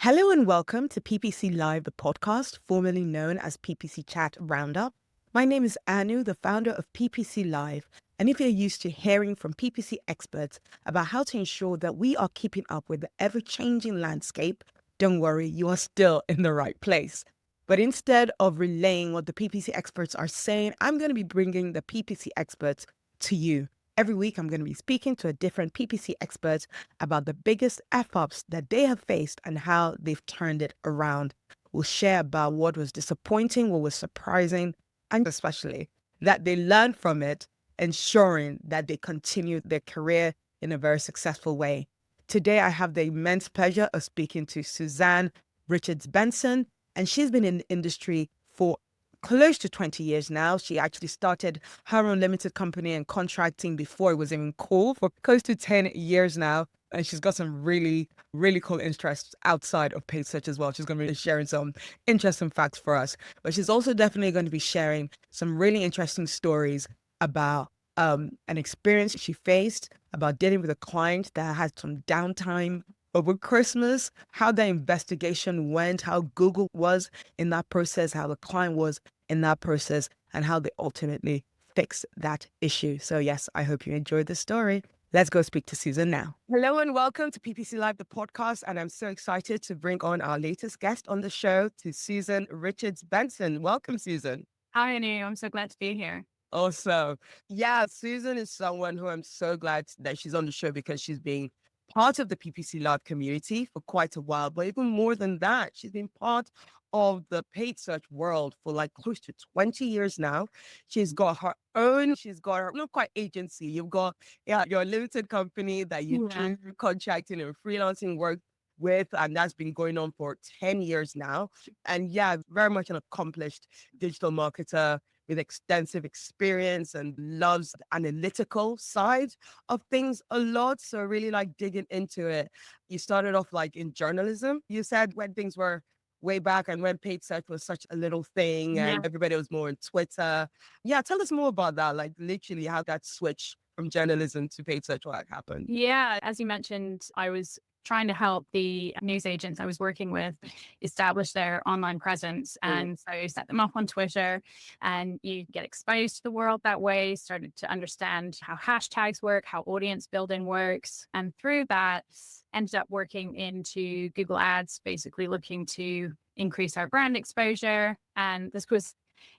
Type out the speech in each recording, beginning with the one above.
Hello and welcome to PPC Live, the podcast, formerly known as PPC Chat Roundup. My name is Anu, the founder of PPC Live. And if you're used to hearing from PPC experts about how to ensure that we are keeping up with the ever-changing landscape, don't worry, you are still in the right place. But instead of relaying what the PPC experts are saying, I'm going to be bringing the PPC experts to you. Every week, I'm going to be speaking to a different PPC expert about the biggest F-ups that they have faced and how they've turned it around. We'll share about what was disappointing, what was surprising, and especially that they learned from it, ensuring that they continued their career in a very successful way. Today, I have the immense pleasure of speaking to Suzanne Richards-Benson, and she's been in the industry for close to 20 years now. She actually started her own limited company and contracting before it was even cool for close to 10 years now. And she's got some really, really cool interests outside of paid search as well. She's going to be sharing some interesting facts for us. But she's also definitely going to be sharing some really interesting stories about an experience she faced, about dealing with a client that had some downtime over Christmas, how the investigation went, how Google was in that process, how the client was in that process, and how they ultimately fixed that issue. So yes, I hope you enjoyed the story. Let's go speak to Susan now. Hello and welcome to PPC Live, the podcast. And I'm so excited to bring on our latest guest on the show, to Susan Richards-Benson. Welcome, Susan. Hi, Anu. I'm so glad to be here. Also, yeah, Susan is someone who I'm so glad that she's on the show because she's been part of the PPC Lab community for quite a while. But even more than that, she's been part of the paid search world for like close to 20 years now. She's got her not quite agency. You've got your limited company that you Yeah. do contracting and freelancing work with, and that's been going on for 10 years now. And yeah, very much an accomplished digital marketer with extensive experience and loves the analytical side of things a lot. So really like digging into it. You started off like in journalism, you said, when things were way back and when paid search was such a little thing Yeah. and everybody was more on Twitter. Yeah, tell us more about that, like literally how that switch from journalism to paid search work happened. Yeah. As you mentioned, I was trying to help the news agents I was working with establish their online presence. Mm. And so set them up on Twitter, and you get exposed to the world that way, started to understand how hashtags work, how audience building works. And through that, ended up working into Google Ads, basically looking to increase our brand exposure. And this was,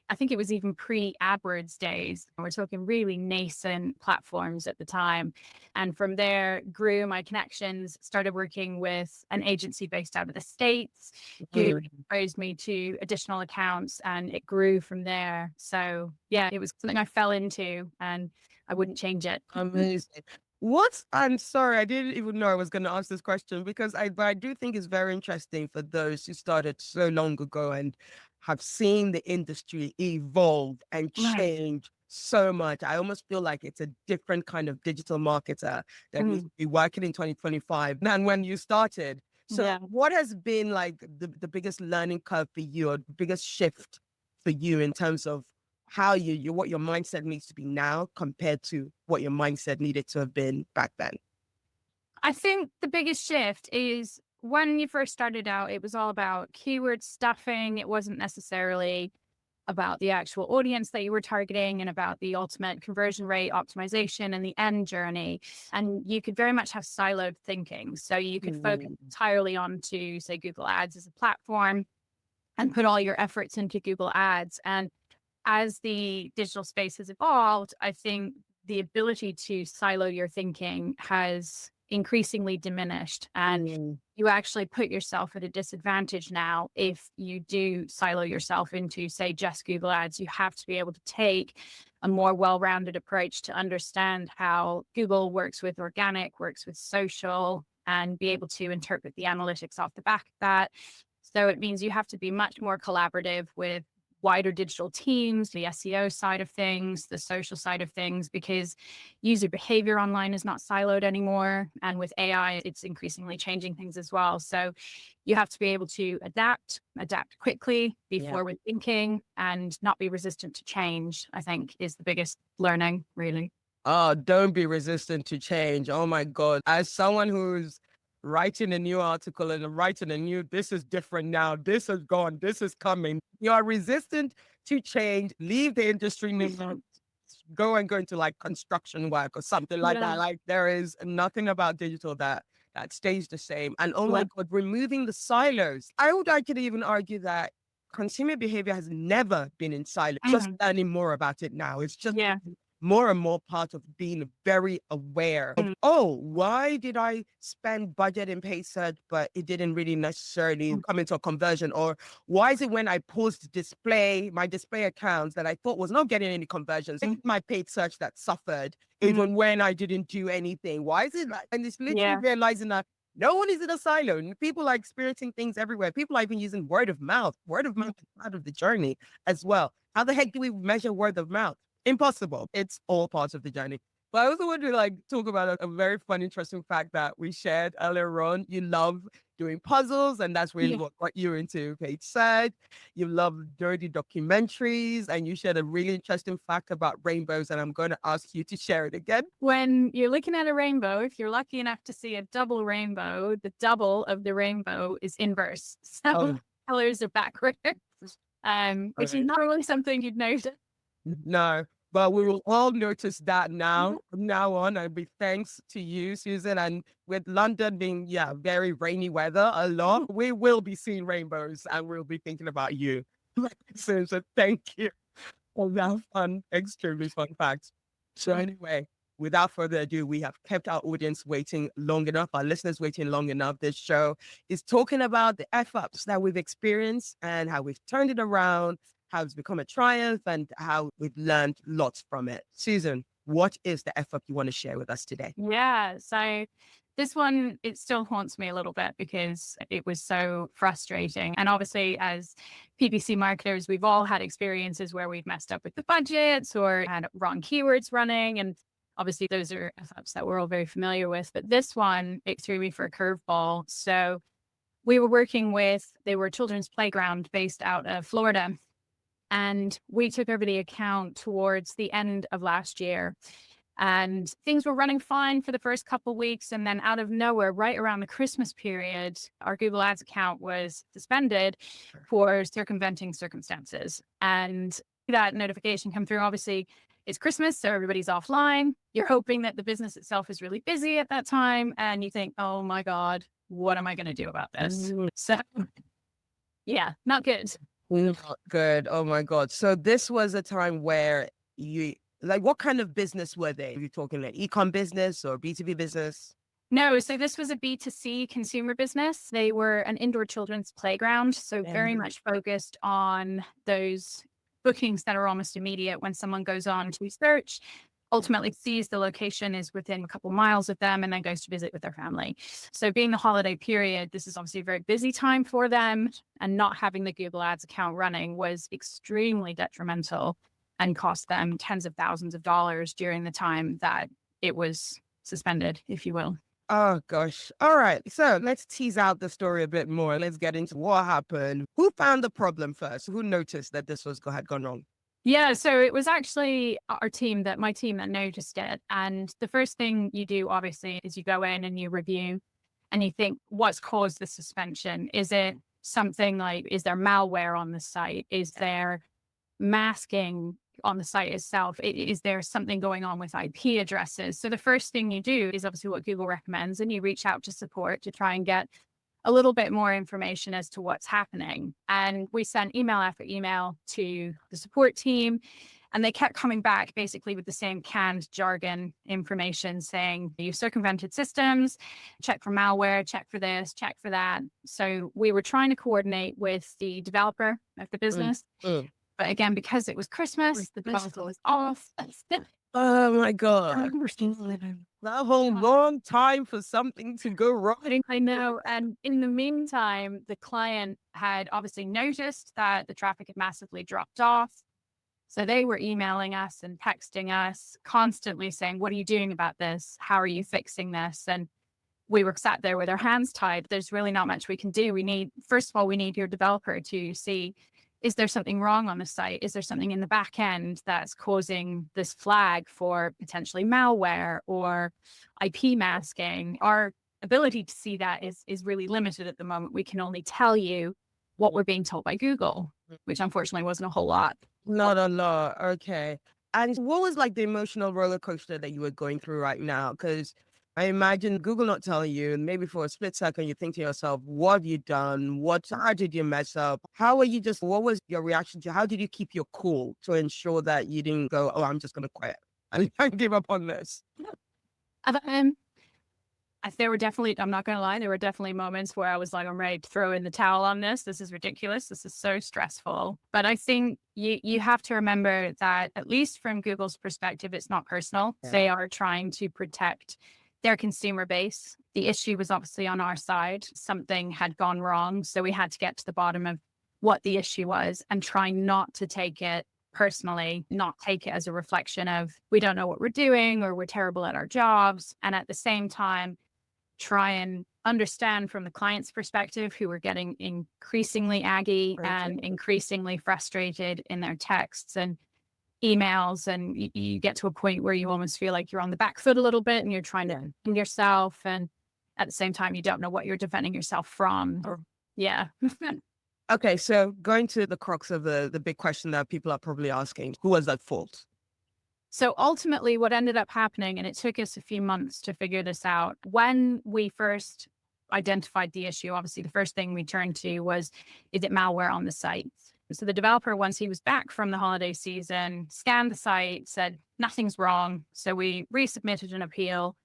I think it was even pre-AdWords days. We're talking really nascent platforms at the time. And from there, grew my connections, started working with an agency based out of the States, who exposed me to additional accounts, and it grew from there. So yeah, it was something I fell into and I wouldn't change it. Amazing. I'm sorry, I didn't even know I was going to ask this question because but I do think it's very interesting for those who started so long ago and have seen the industry evolve and Right. change so much. I almost feel like it's a different kind of digital marketer that needs Mm. to be working in 2025 than when you started. So Yeah. what has been like the biggest learning curve for you, or the biggest shift for you in terms of how what your mindset needs to be now compared to what your mindset needed to have been back then? I think the biggest shift is when you first started out, it was all about keyword stuffing. It wasn't necessarily about the actual audience that you were targeting and about the ultimate conversion rate optimization and the end journey. And you could very much have siloed thinking. So you could focus Mm. entirely onto, say, Google Ads as a platform and put all your efforts into Google Ads. And as the digital space has evolved, I think the ability to silo your thinking has increasingly diminished. And Mm. you actually put yourself at a disadvantage now if you do silo yourself into, say, just Google Ads. You have to be able to take a more well-rounded approach to understand how Google works with organic, works with social, and be able to interpret the analytics off the back of that. So it means you have to be much more collaborative with wider digital teams, the SEO side of things, the social side of things, because user behavior online is not siloed anymore. And with AI, it's increasingly changing things as well. So you have to be able to adapt quickly, be Yeah. forward thinking, and not be resistant to change, I think is the biggest learning, really. Oh, don't be resistant to change. Oh my God. As someone who's writing a new article and writing a new, this is different now, this is gone, this is coming. You are resistant to change, leave the industry, go into like construction work or something like that. Like there is nothing about digital that stays the same. And oh my God, removing the silos. I would actually even argue that consumer behavior has never been in silos. Just learning more about it now. It's just more and more part of being very aware of, oh, why did I spend budget in paid search, but it didn't really necessarily come into a conversion? Or why is it when I post my display accounts that I thought was not getting any conversions, it's my paid search that suffered, even when I didn't do anything? Why is it like, and it's literally realizing that no one is in a silo. People are experiencing things everywhere. People are even using word of mouth. Word of mouth is part of the journey as well. How the heck do we measure word of mouth? Impossible. It's all part of the journey. But I also want to like talk about a very fun, interesting fact that we shared earlier on. You love doing puzzles, and that's really what got you into paid search. You love dirty documentaries, and you shared a really interesting fact about rainbows, and I'm going to ask you to share it again. When you're looking at a rainbow, if you're lucky enough to see a double rainbow, the double of the rainbow is inverse. So colors are backwards, which is not really something you'd notice. No, but we will all notice that now, from now on, and be thanks to you, Susan. And with London being, very rainy weather a lot, we will be seeing rainbows and we'll be thinking about you. Susan, thank you for that fun, extremely fun fact. So anyway, without further ado, we have kept our audience waiting long enough, our listeners waiting long enough. This show is talking about the F-ups that we've experienced and how we've turned it around, how it's become a triumph, and how we've learned lots from it. Susan, what is the F-up you want to share with us today? Yeah, so this one, it still haunts me a little bit because it was so frustrating. And obviously, as PPC marketers, we've all had experiences where we've messed up with the budgets or had wrong keywords running. And obviously, those are F-ups that we're all very familiar with. But this one, it threw me for a curveball. So we were working with, they were a children's playground based out of Florida. And we took over the account towards the end of last year. And things were running fine for the first couple of weeks. And then out of nowhere, right around the Christmas period, our Google Ads account was suspended for circumventing circumstances. And that notification come through. Obviously, it's Christmas, so everybody's offline. You're hoping that the business itself is really busy at that time. And you think, oh my God, what am I going to do about this? So yeah, not good. Not good. Oh my God. So this was a time where what kind of business were they? Are you talking like e-com business or B2B business? No, so this was a B2C consumer business. They were an indoor children's playground. So very much focused on those bookings that are almost immediate when someone goes on to search, ultimately sees the location is within a couple miles of them and then goes to visit with their family. So being the holiday period, this is obviously a very busy time for them, and not having the Google Ads account running was extremely detrimental and cost them tens of thousands of dollars during the time that it was suspended, if you will. Oh gosh. All right. So let's tease out the story a bit more. Let's get into what happened. Who found the problem first? Who noticed that this had gone wrong? Yeah, so it was actually my team that noticed it. And the first thing you do, obviously, is you go in and you review and you think, what's caused the suspension? Is it something like, is there malware on the site? Is there masking on the site itself? Is there something going on with IP addresses? So the first thing you do is obviously what Google recommends, and you reach out to support to try and get a little bit more information as to what's happening. And we sent email after email to the support team, and they kept coming back basically with the same canned jargon information saying, you've circumvented systems, check for malware, check for this, check for that. So we were trying to coordinate with the developer of the business. But again, because it was Christmas, the developer was off. Oh my God. That whole long time for something to go wrong. I know. And in the meantime, the client had obviously noticed that the traffic had massively dropped off. So they were emailing us and texting us constantly saying, what are you doing about this? How are you fixing this? And we were sat there with our hands tied. There's really not much we can do. First of all, we need your developer to see, is there something wrong on the site? Is there something in the back end that's causing this flag for potentially malware or IP masking? Our ability to see that is really limited at the moment. We can only tell you what we're being told by Google, which unfortunately wasn't a whole lot. Not a lot. Okay. And what was like the emotional roller coaster that you were going through right now? Because I imagine Google not telling you, and maybe for a split second, you think to yourself, what have you done? How did you mess up? What was your reaction to, how did you keep your cool to ensure that you didn't go, oh, I'm just going to quit and give up on this? There were definitely, I'm not going to lie, there were definitely moments where I was like, I'm ready to throw in the towel on this. This is ridiculous. This is so stressful. But I think you have to remember that, at least from Google's perspective, it's not personal. Yeah. They are trying to protect their consumer base. The issue was obviously on our side. Something had gone wrong. So we had to get to the bottom of what the issue was and try not to take it personally, not take it as a reflection of we don't know what we're doing or we're terrible at our jobs. And at the same time, try and understand from the client's perspective, who were getting increasingly aggy and increasingly frustrated in their texts and emails. And you get to a point where you almost feel like you're on the back foot a little bit and you're trying to defend yourself. And at the same time, you don't know what you're defending yourself from. Yeah. Okay. So going to the crux of the big question that people are probably asking, who was at fault? So ultimately what ended up happening, and it took us a few months to figure this out, when we first identified the issue, obviously the first thing we turned to was, is it malware on the site? So the developer, once he was back from the holiday season, scanned the site, said nothing's wrong. So we resubmitted an appeal,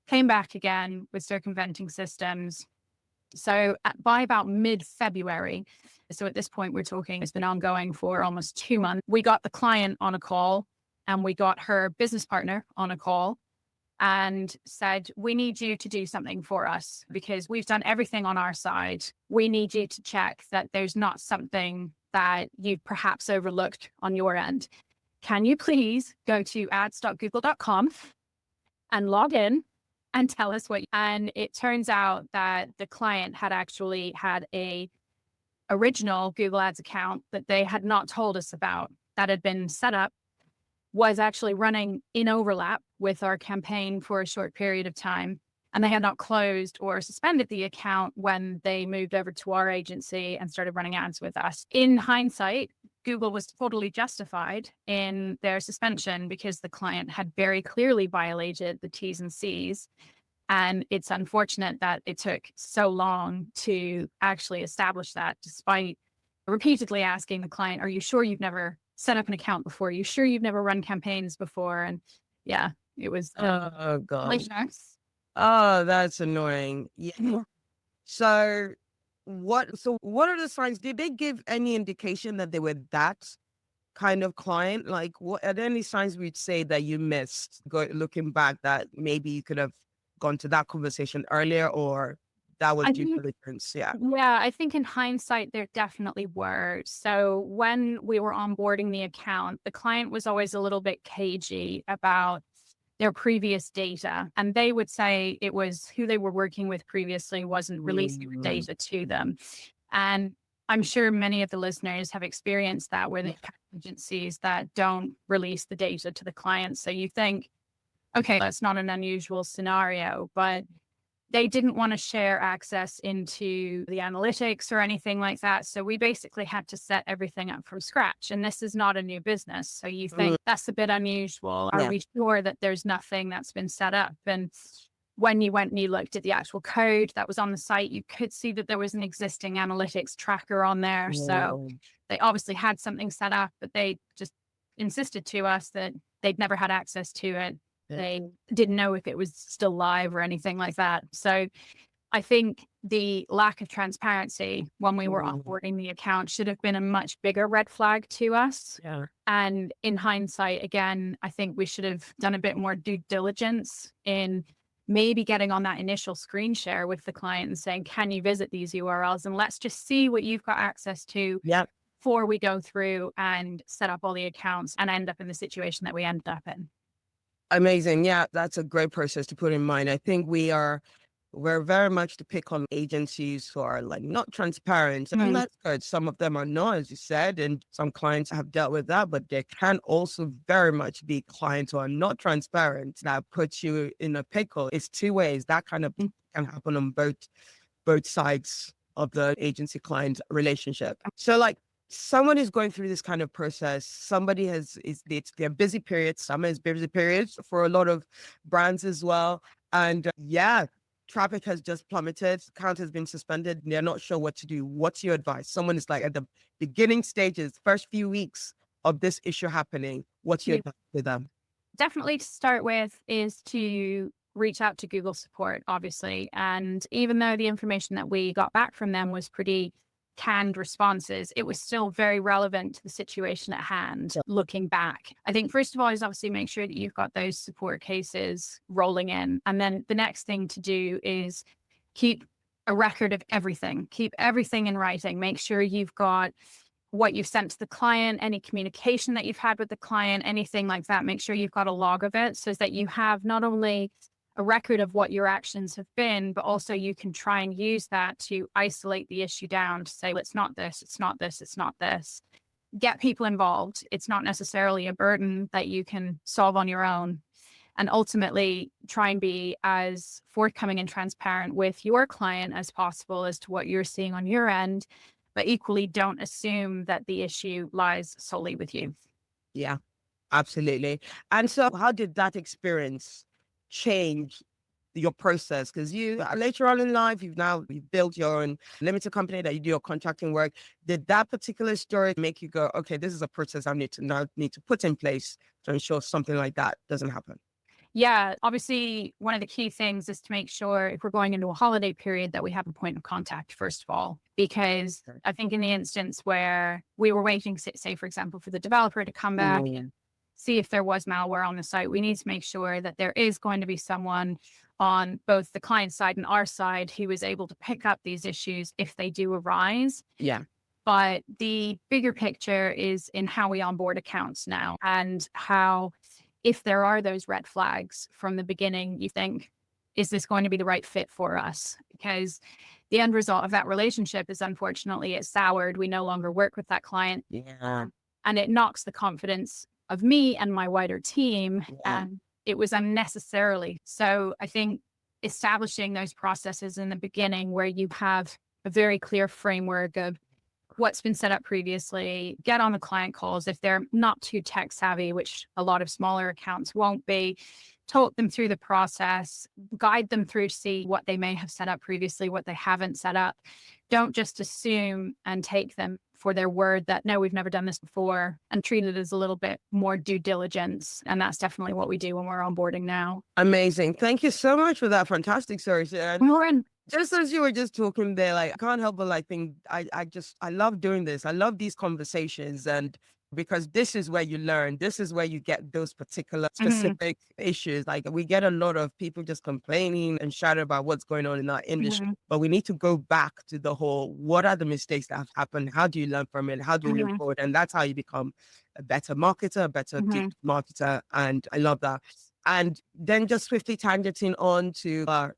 came back again with circumventing systems. So by about mid-February, so at this point we're talking, it's been ongoing for almost 2 months, we got the client on a call. And we got her business partner on a call and said, we need you to do something for us because we've done everything on our side. We need you to check that there's not something that you've perhaps overlooked on your end. Can you please go to ads.google.com and log in and tell us what? And it turns out that the client had actually had a original Google Ads account that they had not told us about, that had been set up, was actually running in overlap with our campaign for a short period of time. And they had not closed or suspended the account when they moved over to our agency and started running ads with us. In hindsight, Google was totally justified in their suspension because the client had very clearly violated the T's and C's. And it's unfortunate that it took so long to actually establish that, despite repeatedly asking the client, are you sure you've never set up an account before? You sure you've never run campaigns before? And yeah, it was. Oh, God. Oh, that's annoying. Yeah. So what are the signs? Did they give any indication that they were that kind of client? Like, what are there any signs we'd say that you missed looking back, that maybe you could have gone to that conversation earlier, or that was due diligence? Yeah. Yeah, I think in hindsight, there definitely were. So when we were onboarding the account, the client was always a little bit cagey about their previous data. And they would say it was who they were working with previously wasn't releasing the data to them. And I'm sure many of the listeners have experienced that, where they have agencies that don't release the data to the client. So you think, okay, that's not an unusual scenario, but they didn't want to share access into the analytics or anything like that. So we basically had to set everything up from scratch. And this is not a new business. So you think that's a bit unusual. Are we sure that there's nothing that's been set up? And when you went and you looked at the actual code that was on the site, you could see that there was an existing analytics tracker on there. So they obviously had something set up, but they just insisted to us that they'd never had access to it. They didn't know if it was still live or anything like that. So I think the lack of transparency when we were onboarding the account should have been a much bigger red flag to us. Yeah. And in hindsight, again, I think we should have done a bit more due diligence in maybe getting on that initial screen share with the client and saying, can you visit these URLs? And let's just see what you've got access to before we go through and set up all the accounts and end up in the situation that we ended up in. Amazing. Yeah, that's a great process to put in mind. I think we're very much to pick on agencies who are like not transparent. And that's good. Some of them are not, as you said, and some clients have dealt with that, but there can also very much be clients who are not transparent that puts you in a pickle. It's two ways. That kind of can happen on both sides of the agency client relationship. So like someone is going through this kind of process. Somebody it's their busy period. Summer is busy periods for a lot of brands as well. And traffic has just plummeted. Account has been suspended. They're not sure what to do. What's your advice? Someone is like at the beginning stages, first few weeks of this issue happening. What's your advice to them? Definitely to start with is to reach out to Google support, obviously. And even though the information that we got back from them was pretty canned responses, it was still very relevant to the situation at hand. Looking back, I think first of all is obviously make sure that you've got those support cases rolling in. And then the next thing to do is keep a record of everything. Keep everything in writing. Make sure you've got what you've sent to the client, any communication that you've had with the client, anything like that. Make sure you've got a log of it so that you have not only a record of what your actions have been, but also you can try and use that to isolate the issue down to say, well, it's not this, it's not this, it's not this. Get people involved. It's not necessarily a burden that you can solve on your own. And ultimately try and be as forthcoming and transparent with your client as possible as to what you're seeing on your end, but equally don't assume that the issue lies solely with you. Yeah, absolutely. And so how did that experience change your process? Because you later on in life, you've built your own limited company that you do your contracting work. Did that particular story make you go, okay, this is a process I need to put in place to ensure something like that doesn't happen? Yeah, obviously, one of the key things is to make sure if we're going into a holiday period that we have a point of contact, first of all, because I think in the instance where we were waiting, say, for example, for the developer to come back and see if there was malware on the site, we need to make sure that there is going to be someone on both the client side and our side who is able to pick up these issues if they do arise. Yeah. But the bigger picture is in how we onboard accounts now and how, if there are those red flags from the beginning, you think, is this going to be the right fit for us? Because the end result of that relationship is unfortunately it's soured. We no longer work with that client. Yeah. And it knocks the confidence of me and my wider team. Yeah. And it was unnecessarily. So I think establishing those processes in the beginning where you have a very clear framework of what's been set up previously, get on the client calls if they're not too tech savvy, which a lot of smaller accounts won't be, talk them through the process, guide them through to see what they may have set up previously, what they haven't set up. Don't just assume and take them for their word that, no, we've never done this before, and treat it as a little bit more due diligence. And that's definitely what we do when we're onboarding now. Amazing. Thank you so much for that fantastic story, Sharon. Lauren, Just as you were just talking there, like I can't help but like think I love doing this. I love these conversations, and because this is where you learn. This is where you get those particular specific issues. Like we get a lot of people just complaining and shouting about what's going on in our industry, but we need to go back to the whole, what are the mistakes that have happened? How do you learn from it? How do you move forward? And that's how you become a better marketer, a better marketer. And I love that. And then just swiftly tangenting on to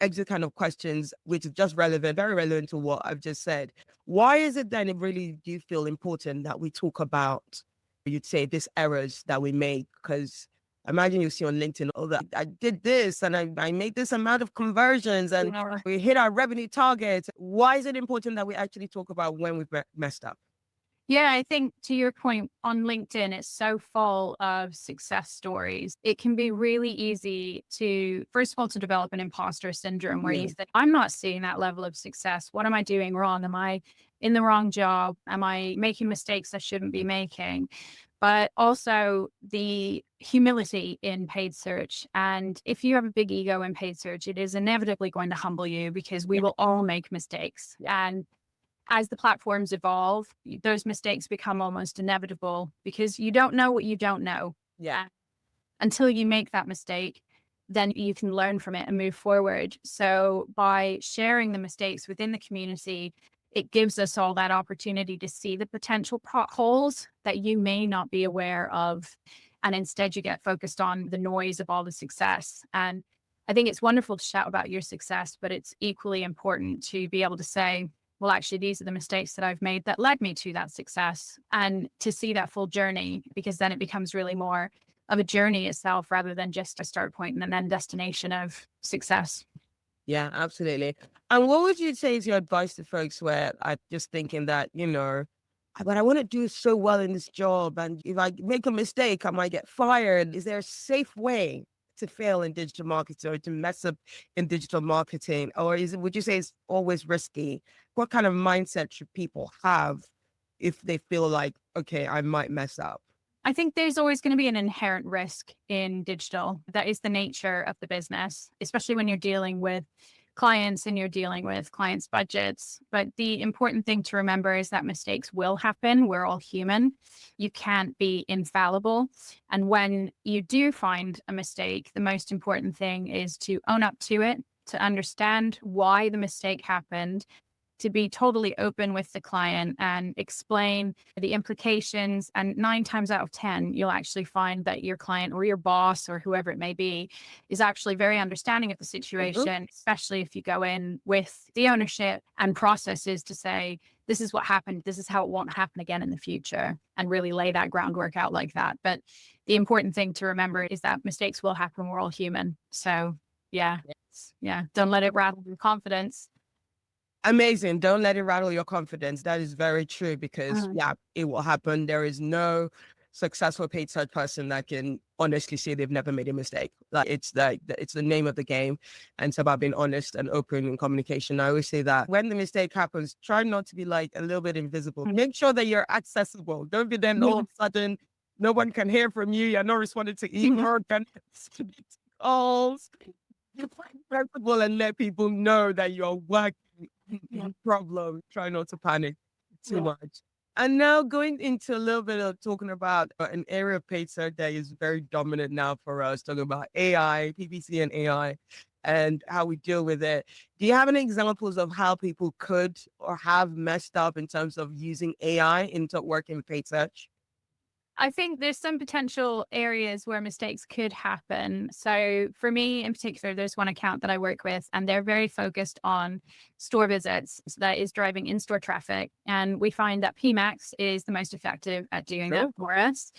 exit kind of questions, which is just relevant, very relevant to what I've just said. Why is it then it really do you feel important that we talk about, you'd say, these errors that we make? Because imagine you see on LinkedIn, oh, that I did this and I made this amount of conversions and we hit our revenue target. Why is it important that we actually talk about when we've messed up? Yeah, I think to your point on LinkedIn, it's so full of success stories. It can be really easy to, first of all, to develop an imposter syndrome where you think, I'm not seeing that level of success. What am I doing wrong? Am I in the wrong job? Am I making mistakes I shouldn't be making? But also the humility in paid search. And if you have a big ego in paid search, it is inevitably going to humble you because we will all make mistakes. And as the platforms evolve, those mistakes become almost inevitable because you don't know what you don't know. Yeah. Until you make that mistake, then you can learn from it and move forward. So by sharing the mistakes within the community, it gives us all that opportunity to see the potential potholes that you may not be aware of. And instead you get focused on the noise of all the success. And I think it's wonderful to shout about your success, but it's equally important to be able to say, well, actually, these are the mistakes that I've made that led me to that success, and to see that full journey, because then it becomes really more of a journey itself rather than just a start point and an end destination of success. Yeah, absolutely. And what would you say is your advice to folks where are just thinking that, but I want to do so well in this job. And if I make a mistake, I might get fired. Is there a safe way to fail in digital marketing or to mess up in digital marketing? Or would you say it's always risky? What kind of mindset should people have if they feel like, okay, I might mess up? I think there's always going to be an inherent risk in digital. That is the nature of the business, especially when you're dealing with clients and you're dealing with clients' budgets. But the important thing to remember is that mistakes will happen. We're all human. You can't be infallible. And when you do find a mistake, the most important thing is to own up to it, to understand why the mistake happened, to be totally open with the client and explain the implications. And 9 times out of 10, you'll actually find that your client or your boss or whoever it may be is actually very understanding of the situation, especially if you go in with the ownership and processes to say, this is what happened. This is how it won't happen again in the future, and really lay that groundwork out like that. But the important thing to remember is that mistakes will happen. We're all human. So yeah, don't let it rattle your confidence. Amazing. Don't let it rattle your confidence. That is very true because it will happen. There is no successful paid search person that can honestly say they've never made a mistake. Like it's the name of the game. And it's about being honest and open in communication. I always say that when the mistake happens, try not to be like a little bit invisible. Make sure that you're accessible. Don't be then all of a sudden no one can hear from you. You're not responding to email, calls. You're flexible and let people know that you're working. No problem. Try not to panic too much. And now going into a little bit of talking about an area of paid search that is very dominant now for us, talking about AI, PPC and AI, and how we deal with it. Do you have any examples of how people could or have messed up in terms of using AI into working with paid search? I think there's some potential areas where mistakes could happen. So for me in particular, there's one account that I work with, and they're very focused on store visits. So that is driving in-store traffic. And we find that PMax is the most effective at doing that for us.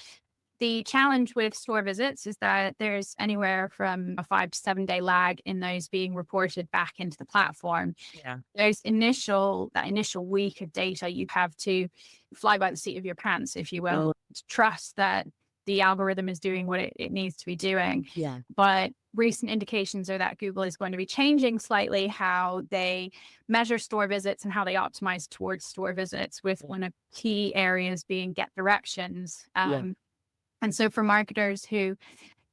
The challenge with store visits is that there's anywhere from a 5 to 7 day lag in those being reported back into the platform. Yeah. That initial week of data, you have to fly by the seat of your pants, if you will, to trust that the algorithm is doing what it needs to be doing. Yeah. But recent indications are that Google is going to be changing slightly how they measure store visits and how they optimize towards store visits, with one of key areas being get directions. And so for marketers who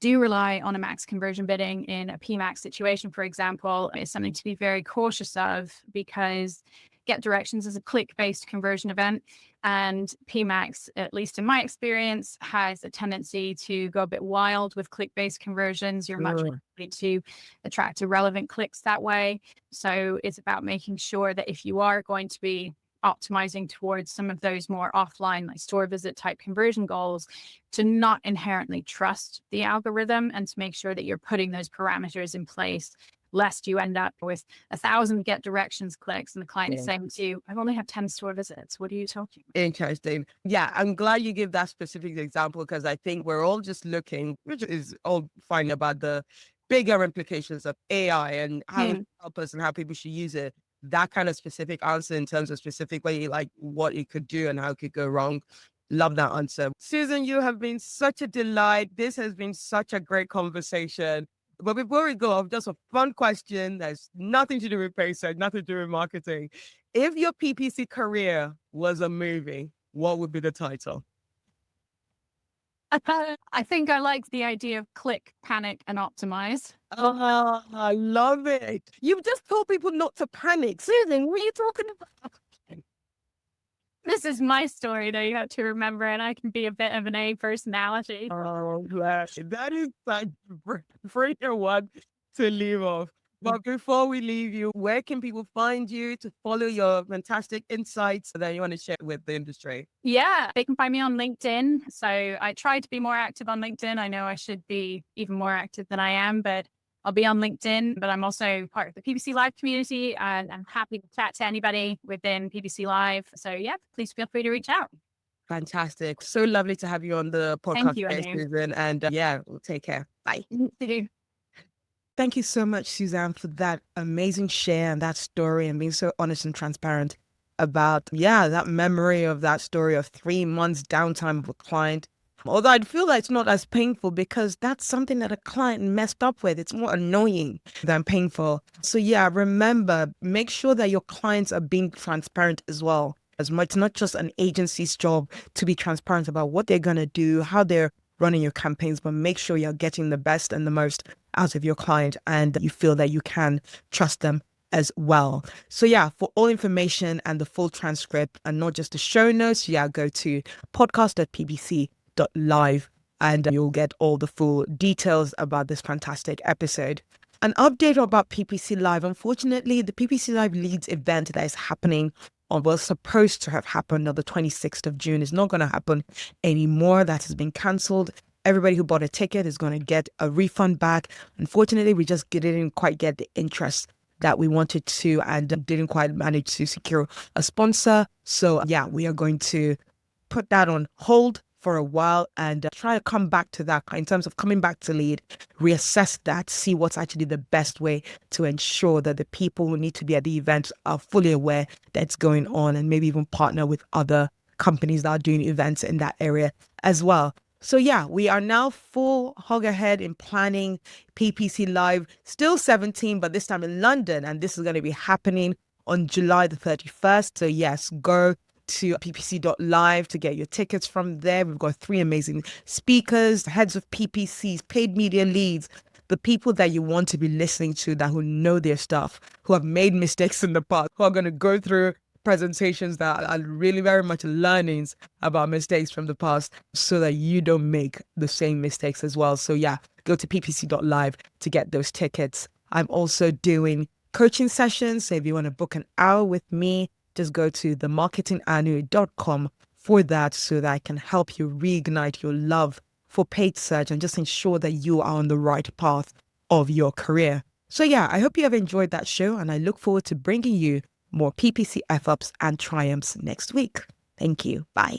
do rely on a max conversion bidding in a PMax situation, for example, is something to be very cautious of, because get directions is a click-based conversion event. And PMax, at least in my experience, has a tendency to go a bit wild with click-based conversions. You're much more likely to attract irrelevant clicks that way. So it's about making sure that if you are going to be optimizing towards some of those more offline, like store visit type conversion goals, to not inherently trust the algorithm and to make sure that you're putting those parameters in place, lest you end up with 1,000 get directions clicks and the client is saying to you, I've only had 10 store visits. What are you talking about? Interesting. Yeah, I'm glad you give that specific example, because I think we're all just looking, which is all fine, about the bigger implications of AI and how it help us and how people should use it. That kind of specific answer in terms of specifically like what it could do and how it could go wrong. Love that answer. Susan, you have been such a delight. This has been such a great conversation. But before we go off, just a fun question that's nothing to do with paid search, nothing to do with marketing. If your PPC career was a movie, what would be the title? I think I like the idea of click, panic, and optimize. Oh, I love it. You've just told people not to panic. Susan, what are you talking about? This is my story that you have to remember, and I can be a bit of an A personality. Oh, glad. That is such a great one to leave off. But before we leave you, where can people find you to follow your fantastic insights that you want to share with the industry? Yeah, they can find me on LinkedIn. So I try to be more active on LinkedIn. I know I should be even more active than I am, but I'll be on LinkedIn. But I'm also part of the PPC Live community, and I'm happy to chat to anybody within PPC Live. So yeah, please feel free to reach out. Fantastic. So lovely to have you on the podcast, Thank you, Anu. Susan. And we'll take care. Bye. You too. Thank you so much, Suzanne, for that amazing share and that story and being so honest and transparent about, that memory of that story of 3 months downtime of a client. Although I'd feel like it's not as painful because that's something that a client messed up with. It's more annoying than painful. So remember, make sure that your clients are being transparent as well. As much, it's not just an agency's job to be transparent about what they're going to do, how they're running your campaigns, but make sure you're getting the best and the most out of your client and you feel that you can trust them as well. So for all information and the full transcript and not just the show notes, go to podcast.ppc.live and you'll get all the full details about this fantastic episode. An update about PPC Live. Unfortunately, the PPC Live Leads event that is happening was supposed to have happened on the 26th of June is not going to happen anymore. That has been cancelled. Everybody who bought a ticket is going to get a refund back. Unfortunately, we just didn't quite get the interest that we wanted to and didn't quite manage to secure a sponsor. So we are going to put that on hold for a while and try to come back to that in terms of coming back to lead, reassess that, see what's actually the best way to ensure that the people who need to be at the event are fully aware that's going on and maybe even partner with other companies that are doing events in that area as well. So we are now full hog ahead in planning PPC Live, still 17, but this time in London. And this is going to be happening on July the 31st. So yes, go to ppc.live to get your tickets from there. We've got 3 amazing speakers, heads of PPCs, paid media leads, the people that you want to be listening to that who know their stuff, who have made mistakes in the past, who are going to go through presentations that are really very much learnings about mistakes from the past so that you don't make the same mistakes as well. So go to ppc.live to get those tickets. I'm also doing coaching sessions. So if you want to book an hour with me, just go to themarketinganu.com for that so that I can help you reignite your love for paid search and just ensure that you are on the right path of your career. So I hope you have enjoyed that show and I look forward to bringing you more PPC F-ups and triumphs next week. Thank you. Bye.